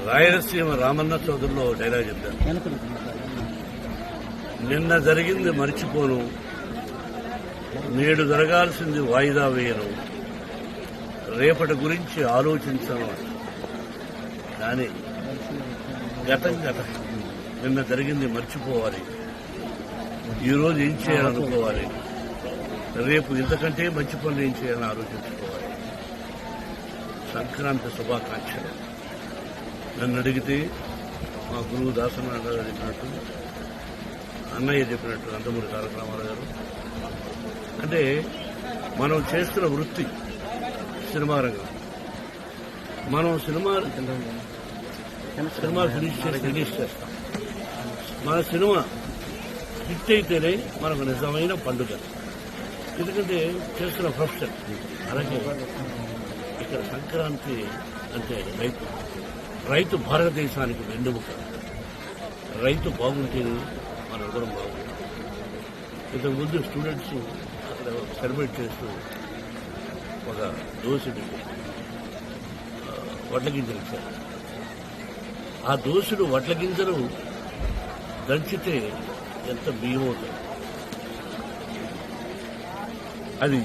Rayalaseema Ramanna చౌదరిలో dialogue చెప్తాను. నిన్న జరిగింది మర్చిపోను, నేడు జరగాల్సింది వాయిదా వేయను, రేపటి గురించి ఆలోచించను. కానీ గతం గతం, నిన్న జరిగింది మర్చిపోవాలి, ఈరోజు ఏం చేయాలనుకోవాలి, రేపు ఇంతకంటే మంచి పనులు ఏం చేయాలని ఆలోచించుకోవాలి. సంక్రాంతి శుభాకాంక్షలు. నన్ను అడిగితే మా గురువు దాసనారాయణ గారు చెప్పినట్టు, అన్నయ్య చెప్పినట్టు, నందమూరి తారక రామారావు గారు, అంటే మనం చేస్తున్న వృత్తి సినిమా రంగం. మనం సినిమా రిలీజ్ చేస్తాం. మన సినిమా హిట్ అయితేనే మనకు నిజమైన పండుగ. ఎందుకంటే చేస్తున్న ప్రొఫెషన్. అలాగే ఇక్కడ సంక్రాంతి అంటే రైతు భారతదేశానికి వెన్నెముక. రైతు బాగుంటేనే మనందరం బాగుంటాం. ఇంతకుముందు స్టూడెంట్స్ అక్కడ సెలబ్రేట్ చేస్తూ ఒక దోసుడు వడ్ల గింజలు ఇచ్చారు. ఆ దోసుడు వడ్ల గింజలు దంచితే ఎంత బియ్యం అవుతుంది. అది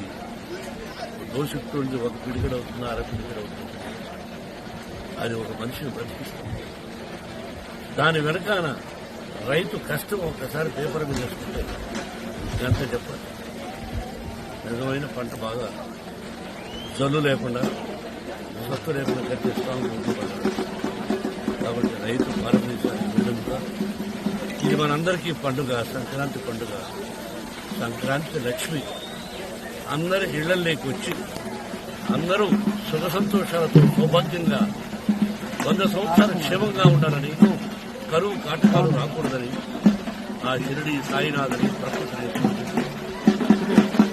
దోసుకుంటుంది, ఒక పిడికడ అవుతుంది, అర పిడికడ అవుతుంది. అది ఒక మనిషిని బ్రతికిస్తుంది. దాని వెనకాల రైతు కష్టం ఒక్కసారి పేపర్ మీద వేసుకుంటే ఎంత చెప్పాలి. నిజమైన పంట బాగా జల్లు లేకుండా, సత్తు లేకుండా కట్టే స్ట్రాంగ్ ఉంటుంది. కాబట్టి రైతు భారతదేశానికి వెన్నెముక. ఇది మనందరికీ పండుగ, సంక్రాంతి పండుగ. సంక్రాంతి లక్ష్మి అందరి ఇళ్లలోకి వచ్చి అందరూ సుఖ సంతోషాలతో సౌభాగ్యంగా 100 సంవత్సరాలు క్షేమంగా ఉండాలని, కరువు కాటకాలు రాకూడదని ఆ షిరిడి సాయినాథని ప్రకృతిని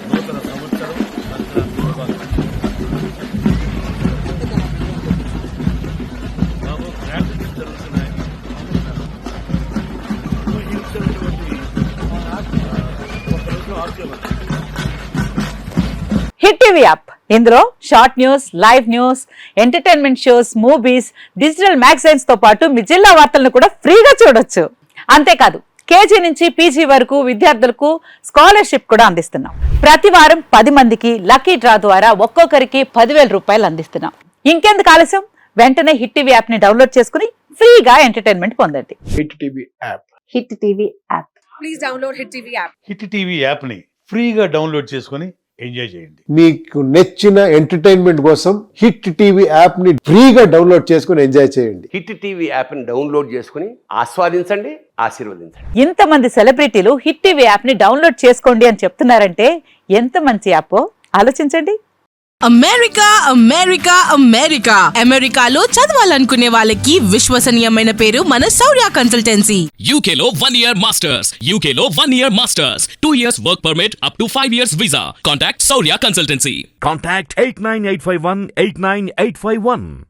నూతన సంవత్సరం సంక్రాంతి శుభాకాంక్షలు. బాబు ప్రాక్టీస్ జరుగుతున్నాయి. ఊహించినటువంటి ఒక రోజు ఆరోగ్యం. హిట్ టీవీ యాప్, ఇందులో short news, live news, entertainment shows, movies, digital magazines తో పాటు మీ జిల్లా వార్తలను కూడా ఫ్రీగా చూడొచ్చు. అంతేకాదు కేజీ నుంచి పీజీ వరకు విద్యార్థులకు స్కాలర్షిప్ కూడా అందిస్తున్నాం. ప్రతి వారం 10 మందికి లక్కీ డ్రా ద్వారా ఒక్కొక్కరికి 10,000 రూపాయలు అందిస్తున్నాం. ఇంకెందుకు ఆలస్యం, వెంటనే హిట్ టీవీ యాప్ ని డౌన్లోడ్ చేసుకుని ఫ్రీగా ఎంటర్టైన్మెంట్ పొందండి. Hit TV app. Hit TV app. Please download hit TV app. Hit TV app ని ఫ్రీగా డౌన్లోడ్ చేసుకుని ఎంజాయ్ చేయండి. మీకు నచ్చిన ఎంటర్టైన్మెంట్ కోసం హిట్ టీవీ యాప్ ని ఫ్రీగా డౌన్లోడ్ చేసుకుని ఎంజాయ్ చేయండి. హిట్ టీవీ యాప్ ని డౌన్లోడ్ చేసుకుని ఆస్వాదించండి, ఆశీర్వదించండి. ఇంతమంది సెలబ్రిటీలు హిట్ టీవీ యాప్ ని డౌన్లోడ్ చేసుకోండి అని చెప్తున్నారంటే ఎంత మంచి యాప్ ఆలోచించండి. అమెరికా అమెరికా అమెరికా అమెరికాలో చదవాలనుకునే వాళ్ళకి విశ్వసనీయమైన పేరు మన శౌర్య కన్సల్టెన్సీ. UK లో 1 year masters, UK లో 1 year masters, 2 years work permit up to 5 years visa. Contact Saurya Consultancy. Contact 89851 89851.